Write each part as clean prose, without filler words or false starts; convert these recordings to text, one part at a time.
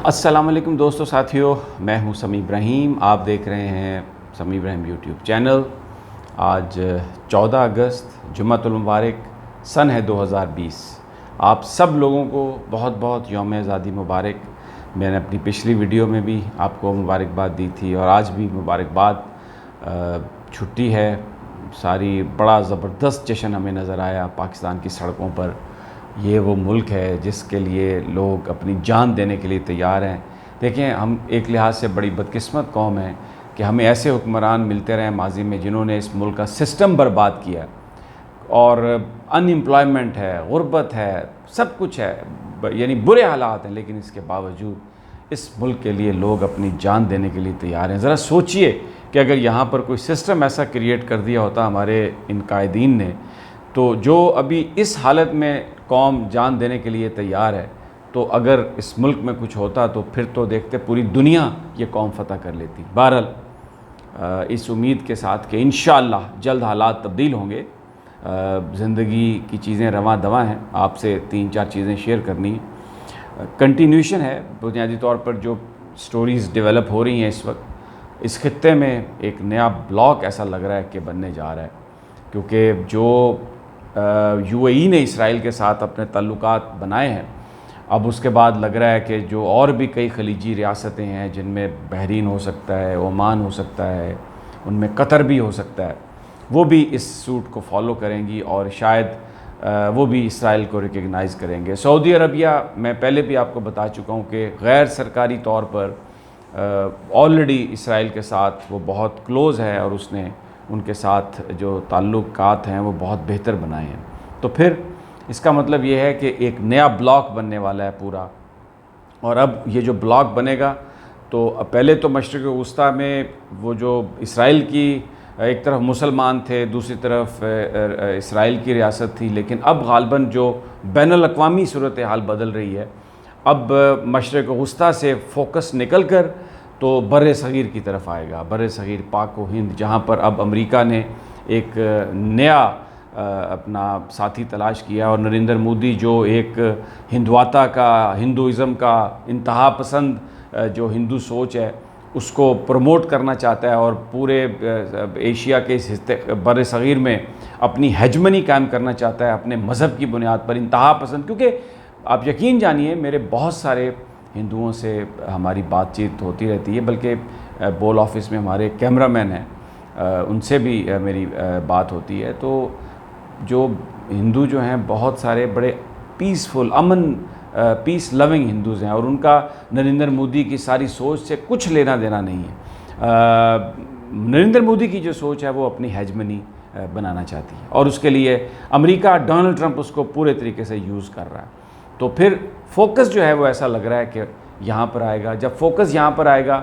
السلام علیکم دوستو ساتھیوں، میں ہوں سمیع ابراہیم. آپ دیکھ رہے ہیں سمیع ابراہیم یوٹیوب چینل. آج 14 اگست جمعۃ المبارک سن ہے 2020. آپ سب لوگوں کو بہت بہت یوم آزادی مبارک. میں نے اپنی پچھلی ویڈیو میں بھی آپ کو مبارکباد دی تھی اور آج بھی مبارکباد. چھٹی ہے ساری، بڑا زبردست جشن ہمیں نظر آیا پاکستان کی سڑکوں پر. یہ وہ ملک ہے جس کے لیے لوگ اپنی جان دینے کے لیے تیار ہیں. دیکھیں، ہم ایک لحاظ سے بڑی بدقسمت قوم ہیں کہ ہمیں ایسے حکمران ملتے رہے ماضی میں جنہوں نے اس ملک کا سسٹم برباد کیا، اور ان امپلائمنٹ ہے، غربت ہے، سب کچھ ہے، یعنی برے حالات ہیں، لیکن اس کے باوجود اس ملک کے لیے لوگ اپنی جان دینے کے لیے تیار ہیں. ذرا سوچئے کہ اگر یہاں پر کوئی سسٹم ایسا کریٹ کر دیا ہوتا ہمارے ان قائدین نے، تو جو ابھی اس حالت میں قوم جان دینے کے لیے تیار ہے، تو اگر اس ملک میں کچھ ہوتا تو پھر تو دیکھتے پوری دنیا یہ قوم فتح کر لیتی. بہرحال اس امید کے ساتھ کہ انشاءاللہ جلد حالات تبدیل ہوں گے. زندگی کی چیزیں رواں دواں ہیں. آپ سے 3-4 چیزیں شیئر کرنی ہیں. کنٹینیوشن ہے بنیادی طور پر جو سٹوریز ڈیولپ ہو رہی ہیں اس وقت. اس خطے میں ایک نیا بلاک ایسا لگ رہا ہے کہ بننے جا رہا ہے، کیونکہ جو یو اے ای نے اسرائیل کے ساتھ اپنے تعلقات بنائے ہیں، اب اس کے بعد لگ رہا ہے کہ جو اور بھی کئی خلیجی ریاستیں ہیں جن میں بحرین ہو سکتا ہے، عمان ہو سکتا ہے، ان میں قطر بھی ہو سکتا ہے، وہ بھی اس سوٹ کو فالو کریں گی اور شاید وہ بھی اسرائیل کو ریکگنائز کریں گے. سعودی عربیہ، میں پہلے بھی آپ کو بتا چکا ہوں کہ غیر سرکاری طور پر آلریڈی اسرائیل کے ساتھ وہ بہت کلوز ہے اور اس نے ان کے ساتھ جو تعلقات ہیں وہ بہت بہتر بنائے ہیں. تو پھر اس کا مطلب یہ ہے کہ ایک نیا بلاک بننے والا ہے پورا. اور اب یہ جو بلاک بنے گا تو پہلے تو مشرق وسطیٰ میں وہ جو اسرائیل کی ایک طرف مسلمان تھے، دوسری طرف اسرائیل کی ریاست تھی، لیکن اب غالباً جو بین الاقوامی صورتحال بدل رہی ہے، اب مشرق وسطیٰ سے فوکس نکل کر تو بر صغیر کی طرف آئے گا. بر صغیر، پاک و ہند، جہاں پر اب امریکہ نے ایک نیا اپنا ساتھی تلاش کیا، اور نریندر مودی جو ایک ہندواتا کا، ہندوازم کا انتہا پسند جو ہندو سوچ ہے اس کو پروموٹ کرنا چاہتا ہے اور پورے ایشیا کے اس حصے بر صغیر میں اپنی ہیجمنی قائم کرنا چاہتا ہے اپنے مذہب کی بنیاد پر. انتہا پسند، کیونکہ آپ یقین جانیے میرے بہت سارے ہندوؤں سے ہماری بات چیت ہوتی رہتی ہے، بلکہ بول آفس میں ہمارے کیمرہ مین ہیں، ان سے بھی میری بات ہوتی ہے. تو جو ہندو جو ہیں بہت سارے بڑے پیسفل، پیس لونگ ہندوز ہیں، اور ان کا نریندر مودی کی ساری سوچ سے کچھ لینا دینا نہیں ہے. نریندر مودی کی جو سوچ ہے وہ اپنی ہیجمنی بنانا چاہتی ہے، اور اس کے لیے امریکہ، ڈونلڈ ٹرمپ اس کو پورے طریقے سے یوز کر رہا ہے. تو پھر فوکس جو ہے وہ ایسا لگ رہا ہے کہ یہاں پر آئے گا. جب فوکس یہاں پر آئے گا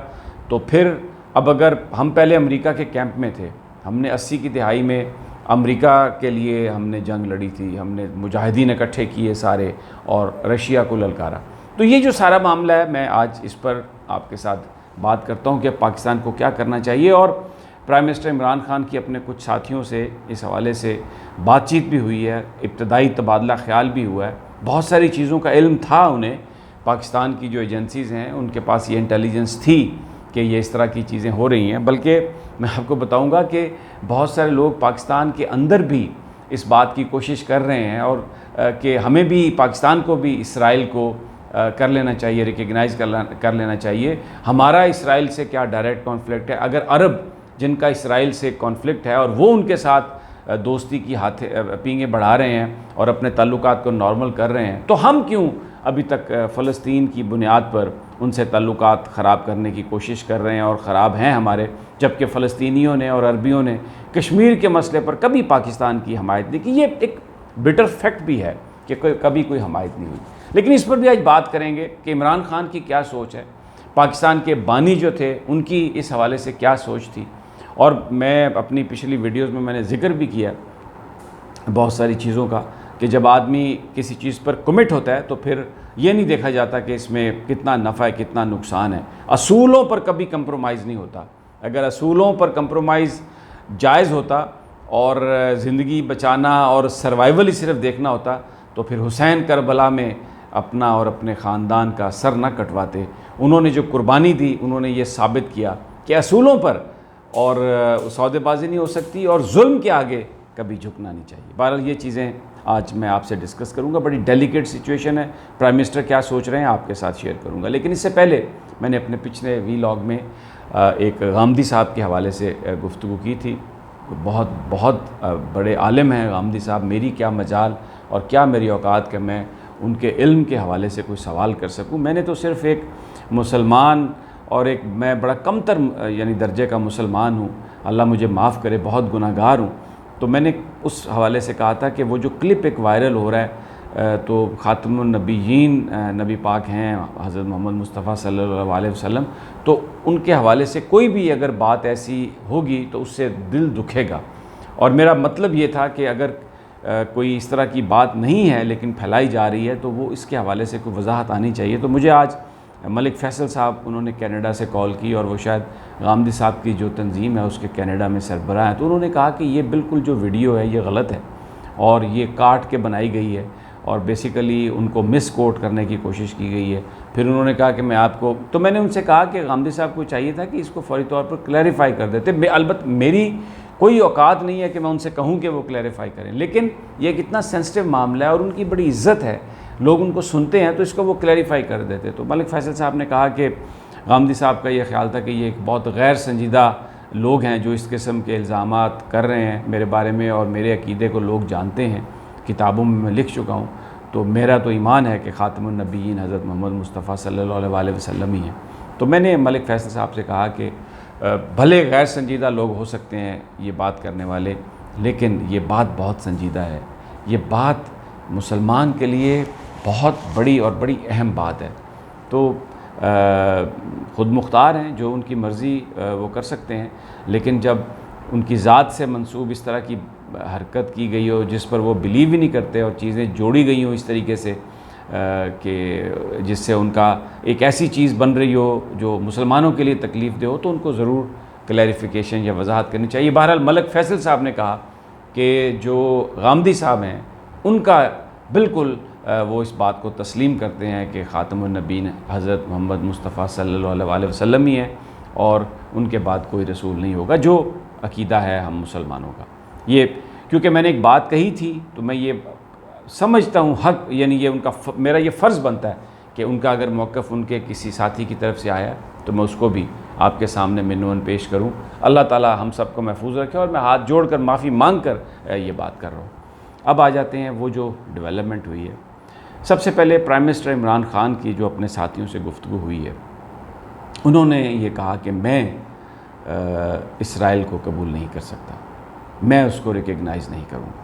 تو پھر اب اگر ہم پہلے امریکہ کے کیمپ میں تھے، ہم نے 80 کی دہائی میں امریکہ کے لیے ہم نے جنگ لڑی تھی، ہم نے مجاہدین اکٹھے کیے سارے اور رشیا کو للکارا. تو یہ جو سارا معاملہ ہے، میں آج اس پر آپ کے ساتھ بات کرتا ہوں کہ پاکستان کو کیا کرنا چاہیے. اور پرائم منسٹر عمران خان کی اپنے کچھ ساتھیوں سے اس حوالے سے بات چیت بھی ہوئی ہے، ابتدائی تبادلہ خیال بھی ہوا ہے. بہت ساری چیزوں کا علم تھا انہیں، پاکستان کی جو ایجنسیز ہیں ان کے پاس یہ انٹیلیجنس تھی کہ یہ اس طرح کی چیزیں ہو رہی ہیں. بلکہ میں آپ کو بتاؤں گا کہ بہت سارے لوگ پاکستان کے اندر بھی اس بات کی کوشش کر رہے ہیں، اور کہ ہمیں بھی، پاکستان کو بھی اسرائیل کو کر لینا چاہیے، ریکگنائز کر لینا چاہیے. ہمارا اسرائیل سے کیا ڈائریکٹ کانفلکٹ ہے؟ اگر عرب جن کا اسرائیل سے کانفلکٹ ہے اور وہ ان کے ساتھ دوستی کی پینگیں بڑھا رہے ہیں اور اپنے تعلقات کو نارمل کر رہے ہیں، تو ہم کیوں ابھی تک فلسطین کی بنیاد پر ان سے تعلقات خراب کرنے کی کوشش کر رہے ہیں اور خراب ہیں ہمارے، جبکہ فلسطینیوں نے اور عربیوں نے کشمیر کے مسئلے پر کبھی پاکستان کی حمایت نہیں کی. یہ ایک بٹر فیکٹ بھی ہے کہ کبھی کوئی حمایت نہیں ہوئی. لیکن اس پر بھی آج بات کریں گے کہ عمران خان کی کیا سوچ ہے، پاکستان کے بانی جو تھے ان کی اس حوالے سے کیا سوچ تھی. اور میں اپنی پچھلی ویڈیوز میں نے ذکر بھی کیا بہت ساری چیزوں کا کہ جب آدمی کسی چیز پر کمٹ ہوتا ہے تو پھر یہ نہیں دیکھا جاتا کہ اس میں کتنا نفع ہے، کتنا نقصان ہے. اصولوں پر کبھی کمپرومائز نہیں ہوتا. اگر اصولوں پر کمپرومائز جائز ہوتا اور زندگی بچانا اور سروائیول ہی صرف دیکھنا ہوتا تو پھر حسین کربلا میں اپنا اور اپنے خاندان کا سر نہ کٹواتے. انہوں نے جو قربانی دی انہوں نے یہ ثابت کیا کہ اصولوں پر اور سودے بازی نہیں ہو سکتی اور ظلم کے آگے کبھی جھکنا نہیں چاہیے. بہرحال یہ چیزیں آج میں آپ سے ڈسکس کروں گا. بڑی ڈیلیکیٹ سچویشن ہے. پرائم منسٹر کیا سوچ رہے ہیں آپ کے ساتھ شیئر کروں گا. لیکن اس سے پہلے میں نے اپنے پچھلے ویلاگ میں ایک غامدی صاحب کے حوالے سے گفتگو کی تھی. بہت بڑے عالم ہیں غامدی صاحب. میری کیا مجال اور کیا میری اوقات کہ میں ان کے علم کے حوالے سے کوئی سوال کر سکوں. میں نے تو صرف ایک مسلمان اور میں بڑا کمتر یعنی درجے کا مسلمان ہوں. اللہ مجھے معاف کرے, بہت گناہ گار ہوں. تو میں نے اس حوالے سے کہا تھا کہ وہ جو کلپ ایک وائرل ہو رہا ہے تو خاتم النبیین نبی پاک ہیں حضرت محمد مصطفیٰ صلی اللہ علیہ وسلم, تو ان کے حوالے سے کوئی بھی اگر بات ایسی ہوگی تو اس سے دل دکھے گا. اور میرا مطلب یہ تھا کہ اگر کوئی اس طرح کی بات نہیں ہے لیکن پھیلائی جا رہی ہے تو وہ اس کے حوالے سے کوئی وضاحت آنی چاہیے. تو مجھے آج ملک فیصل صاحب انہوں نے کینیڈا سے کال کی, اور وہ شاید غامدی صاحب کی جو تنظیم ہے اس کے کینیڈا میں سربراہ ہیں. تو انہوں نے کہا کہ یہ بالکل جو ویڈیو ہے یہ غلط ہے اور یہ کاٹ کے بنائی گئی ہے اور بیسیکلی ان کو مس کوٹ کرنے کی کوشش کی گئی ہے. پھر انہوں نے کہا کہ میں نے ان سے کہا کہ غامدی صاحب کو چاہیے تھا کہ اس کو فوری طور پر کلیریفائی کر دیتے. البتہ میری کوئی اوقات نہیں ہے کہ میں ان سے کہوں کہ وہ کلیریفائی کریں, لیکن یہ ایک اتنا سینسٹیو معاملہ ہے اور ان کی بڑی عزت ہے, لوگ ان کو سنتے ہیں تو اس کو وہ کلیریفائی کر دیتے. تو ملک فیصل صاحب نے کہا کہ غامدی صاحب کا یہ خیال تھا کہ یہ ایک بہت غیر سنجیدہ لوگ ہیں جو اس قسم کے الزامات کر رہے ہیں میرے بارے میں, اور میرے عقیدے کو لوگ جانتے ہیں, کتابوں میں لکھ چکا ہوں. تو میرا تو ایمان ہے کہ خاتم النبیین حضرت محمد مصطفیٰ صلی اللہ علیہ وسلم ہی ہیں. تو میں نے ملک فیصل صاحب سے کہا کہ بھلے غیر سنجیدہ لوگ ہو سکتے ہیں یہ بات کرنے والے, لیکن یہ بات بہت سنجیدہ ہے. یہ بات مسلمان کے لیے بہت بڑی اور بڑی اہم بات ہے. تو خود مختار ہیں, جو ان کی مرضی وہ کر سکتے ہیں, لیکن جب ان کی ذات سے منسوب اس طرح کی حرکت کی گئی ہو جس پر وہ بلیو ہی نہیں کرتے اور چیزیں جوڑی گئی ہوں اس طریقے سے کہ جس سے ان کا ایک ایسی چیز بن رہی ہو جو مسلمانوں کے لیے تکلیف دہ ہو, تو ان کو ضرور کلیریفیکیشن یا وضاحت کرنی چاہیے. بہرحال ملک فیصل صاحب نے کہا کہ جو غامدی صاحب ہیں ان کا بالکل وہ اس بات کو تسلیم کرتے ہیں کہ خاتم النبیین حضرت محمد مصطفیٰ صلی اللہ علیہ وسلم ہی ہیں اور ان کے بعد کوئی رسول نہیں ہوگا, جو عقیدہ ہے ہم مسلمانوں کا. یہ کیونکہ میں نے ایک بات کہی تھی تو میں یہ سمجھتا ہوں حق, یعنی یہ ان کا میرا یہ فرض بنتا ہے کہ ان کا اگر موقف ان کے کسی ساتھی کی طرف سے آیا تو میں اس کو بھی آپ کے سامنے منون پیش کروں. اللہ تعالی ہم سب کو محفوظ رکھے, اور میں ہاتھ جوڑ کر معافی مانگ کر یہ بات کر رہا ہوں. اب آ جاتے ہیں وہ جو ڈیولپمنٹ ہوئی ہے. سب سے پہلے پرائم منسٹر عمران خان کی جو اپنے ساتھیوں سے گفتگو ہوئی ہے, انہوں نے یہ کہا کہ میں اسرائیل کو قبول نہیں کر سکتا, میں اس کو ریکگنائز نہیں کروں گا.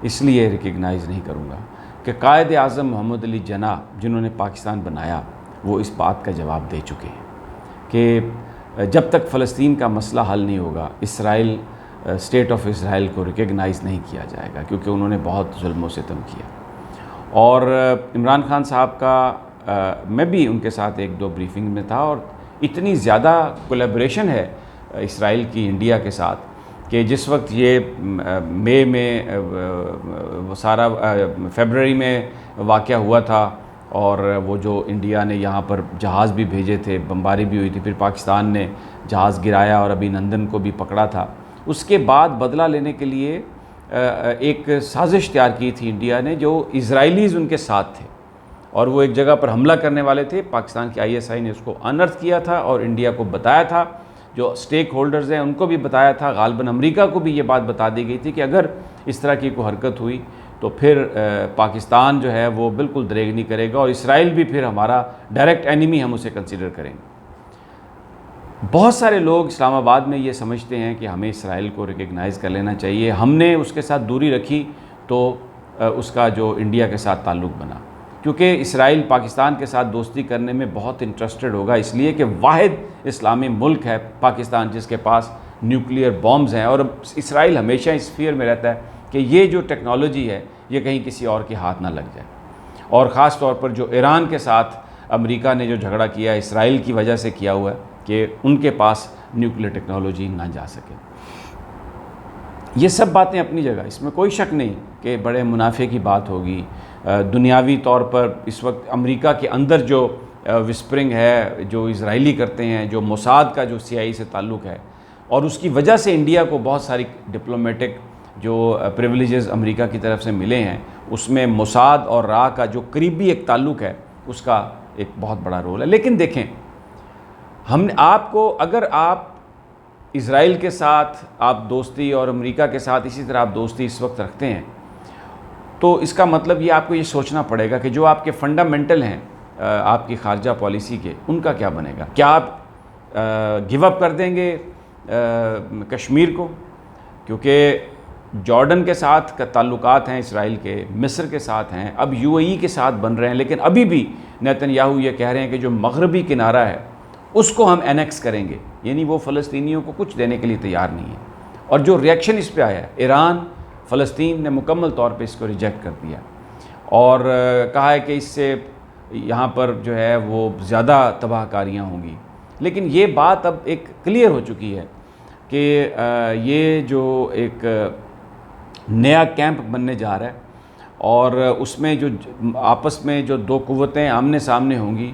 اس لیے ریکگنائز نہیں کروں گا کہ قائد اعظم محمد علی جناح جنہوں نے پاکستان بنایا وہ اس بات کا جواب دے چکے ہیں کہ جب تک فلسطین کا مسئلہ حل نہیں ہوگا اسرائیل اسٹیٹ آف اسرائیل کو ریکگنائز نہیں کیا جائے گا, کیونکہ انہوں نے بہت ظلم و ستم کیا. اور عمران خان صاحب کا میں بھی ان کے ساتھ ایک دو بریفنگ میں تھا, اور اتنی زیادہ کولیبریشن ہے اسرائیل کی انڈیا کے ساتھ کہ جس وقت یہ مئی میں سارا فیبرری میں واقعہ ہوا تھا اور وہ جو انڈیا نے یہاں پر جہاز بھی بھیجے تھے, بمباری بھی ہوئی تھی, پھر پاکستان نے جہاز گرایا اور ابھی نندن کو بھی پکڑا تھا. اس کے بعد بدلہ لینے کے لیے ایک سازش تیار کی تھی انڈیا نے, جو اسرائیلیز ان کے ساتھ تھے اور وہ ایک جگہ پر حملہ کرنے والے تھے. پاکستان کی ISI نے اس کو انرتھ کیا تھا اور انڈیا کو بتایا تھا, جو سٹیک ہولڈرز ہیں ان کو بھی بتایا تھا, غالباً امریکہ کو بھی یہ بات بتا دی گئی تھی کہ اگر اس طرح کی کوئی حرکت ہوئی تو پھر پاکستان جو ہے وہ بالکل دریغ نہیں کرے گا اور اسرائیل بھی پھر ہمارا ڈائریکٹ اینیمی ہم اسے کنسیڈر کریں گے. بہت سارے لوگ اسلام آباد میں یہ سمجھتے ہیں کہ ہمیں اسرائیل کو ریکگنائز کر لینا چاہیے. ہم نے اس کے ساتھ دوری رکھی تو اس کا جو انڈیا کے ساتھ تعلق بنا, کیونکہ اسرائیل پاکستان کے ساتھ دوستی کرنے میں بہت انٹرسٹڈ ہوگا, اس لیے کہ واحد اسلامی ملک ہے پاکستان جس کے پاس نیوکلیئر بامز ہیں, اور اسرائیل ہمیشہ اس فیئر میں رہتا ہے کہ یہ جو ٹیکنالوجی ہے یہ کہیں کسی اور کے ہاتھ نہ لگ جائے. اور خاص طور پر جو ایران کے ساتھ امریکہ نے جو جھگڑا کیا ہے اسرائیل کی وجہ سے کیا ہوا ہے کہ ان کے پاس نیوکلیئر ٹیکنالوجی نہ جا سکے. یہ سب باتیں اپنی جگہ, اس میں کوئی شک نہیں کہ بڑے منافع کی بات ہوگی, دنیاوی طور پر اس وقت امریکہ کے اندر جو وسپرنگ ہے جو اسرائیلی کرتے ہیں، جو موساد کا جو CIA سے تعلق ہے، اور اس کی وجہ سے انڈیا کو بہت ساری ڈپلومیٹک جو پریولیجز امریکہ کی طرف سے ملے ہیں، اس میں موساد اور را کا جو قریبی ایک تعلق ہے اس کا ایک بہت بڑا رول ہے۔ لیکن دیکھیں، ہم نے آپ کو، اگر آپ اسرائیل کے ساتھ آپ دوستی اور امریکہ کے ساتھ اسی طرح آپ دوستی اس وقت رکھتے ہیں، تو اس کا مطلب یہ آپ کو یہ سوچنا پڑے گا کہ جو آپ کے فنڈامنٹل ہیں آپ کی خارجہ پالیسی کے، ان کا کیا بنے گا؟ کیا آپ گیو اپ کر دیں گے کشمیر کو؟ کیونکہ جارڈن کے ساتھ تعلقات ہیں اسرائیل کے، مصر کے ساتھ ہیں، اب UAE کے ساتھ بن رہے ہیں، لیکن ابھی بھی نیتن یاہو یہ کہہ رہے ہیں کہ جو مغربی کنارہ ہے اس کو ہم اینیکس کریں گے، یعنی وہ فلسطینیوں کو کچھ دینے کے لیے تیار نہیں ہے۔ اور جو ریئیکشن اس پہ آیا ہے، ایران، فلسطین نے مکمل طور پہ اس کو ریجیکٹ کر دیا اور کہا ہے کہ اس سے یہاں پر جو ہے وہ زیادہ تباہ کاریاں ہوں گی۔ لیکن یہ بات اب ایک کلیئر ہو چکی ہے کہ یہ جو ایک نیا کیمپ بننے جا رہا ہے اور اس میں جو آپس میں جو دو قوتیں آمنے سامنے ہوں گی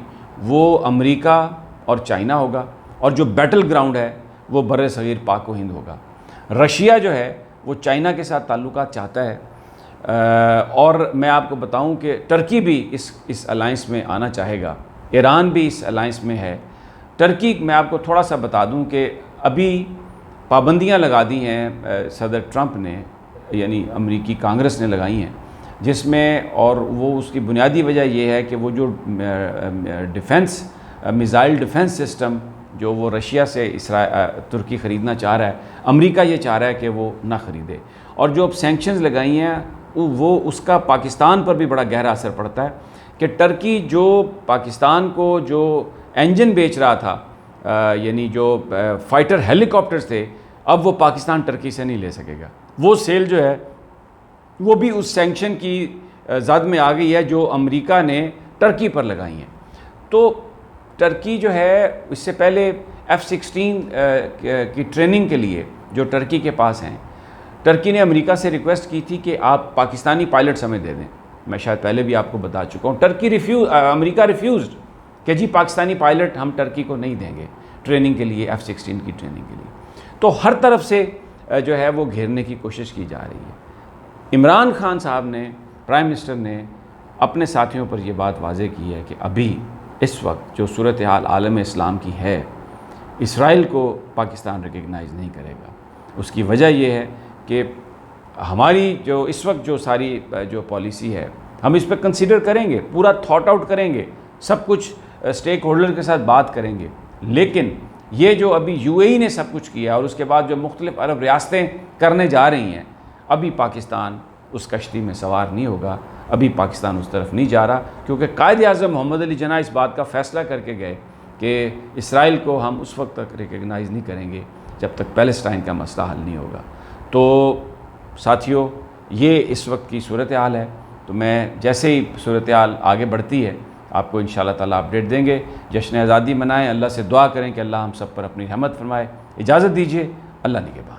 وہ امریکہ اور چائنا ہوگا، اور جو بیٹل گراؤنڈ ہے وہ بر صغیر پاک و ہند ہوگا۔ رشیا جو ہے وہ چائنا کے ساتھ تعلقات چاہتا ہے، اور میں آپ کو بتاؤں کہ ٹرکی بھی اس الائنس میں آنا چاہے گا، ایران بھی اس الائنس میں ہے۔ ٹرکی، میں آپ کو تھوڑا سا بتا دوں کہ ابھی پابندیاں لگا دی ہیں صدر ٹرمپ نے، یعنی امریکی کانگریس نے لگائی ہیں، جس میں، اور وہ اس کی بنیادی وجہ یہ ہے کہ وہ جو ڈیفنس میزائل ڈیفنس سسٹم جو وہ رشیا سے ترکی خریدنا چاہ رہا ہے، امریکہ یہ چاہ رہا ہے کہ وہ نہ خریدے، اور جو اب سینکشنز لگائی ہیں وہ اس کا پاکستان پر بھی بڑا گہرا اثر پڑتا ہے کہ ٹرکی جو پاکستان کو جو انجن بیچ رہا تھا، یعنی جو فائٹر ہیلی کاپٹرز تھے، اب وہ پاکستان ٹرکی سے نہیں لے سکے گا۔ وہ سیل جو ہے وہ بھی اس سینکشن کی زد میں آ گئی ہے جو امریکہ نے ٹرکی پر لگائی ہیں۔ تو ٹرکی جو ہے اس سے پہلے F-16 کی ٹریننگ کے لیے جو ٹرکی کے پاس ہیں، ٹرکی نے امریکہ سے ریکویسٹ کی تھی کہ آپ پاکستانی پائلٹس ہمیں دے دیں۔ میں شاید پہلے بھی آپ کو بتا چکا ہوں، امریکہ ریفیوزڈ کہ جی پاکستانی پائلٹ ہم ٹرکی کو نہیں دیں گے ٹریننگ کے لیے، F-16 کی ٹریننگ کے لیے۔ تو ہر طرف سے جو ہے وہ گھیرنے کی کوشش کی جا رہی ہے۔ عمران خان صاحب نے، پرائم منسٹر نے اپنے ساتھیوں پر یہ بات واضح کی ہے کہ ابھی اس وقت جو صورتحال عالم اسلام کی ہے، اسرائیل کو پاکستان ریکگنائز نہیں کرے گا۔ اس کی وجہ یہ ہے کہ ہماری جو اس وقت جو ساری جو پالیسی ہے، ہم اس پہ کنسیڈر کریں گے، پورا تھاٹ آؤٹ کریں گے، سب کچھ اسٹیک ہولڈر کے ساتھ بات کریں گے، لیکن یہ جو ابھی UAE نے سب کچھ کیا اور اس کے بعد جو مختلف عرب ریاستیں کرنے جا رہی ہیں، ابھی پاکستان اس کشتی میں سوار نہیں ہوگا، ابھی پاکستان اس طرف نہیں جا رہا، کیونکہ قائد اعظم محمد علی جناح اس بات کا فیصلہ کر کے گئے کہ اسرائیل کو ہم اس وقت تک ریکگنائز نہیں کریں گے جب تک پیلسٹائن کا مسئلہ حل نہیں ہوگا۔ تو ساتھیوں، یہ اس وقت کی صورتحال ہے۔ تو میں جیسے ہی صورتحال آگے بڑھتی ہے آپ کو انشاءاللہ تعالیٰ اپڈیٹ دیں گے۔ جشن آزادی منائیں، اللہ سے دعا کریں کہ اللہ ہم سب پر اپنی رحمت فرمائے۔ اجازت دیجیے، اللہ نگہبان۔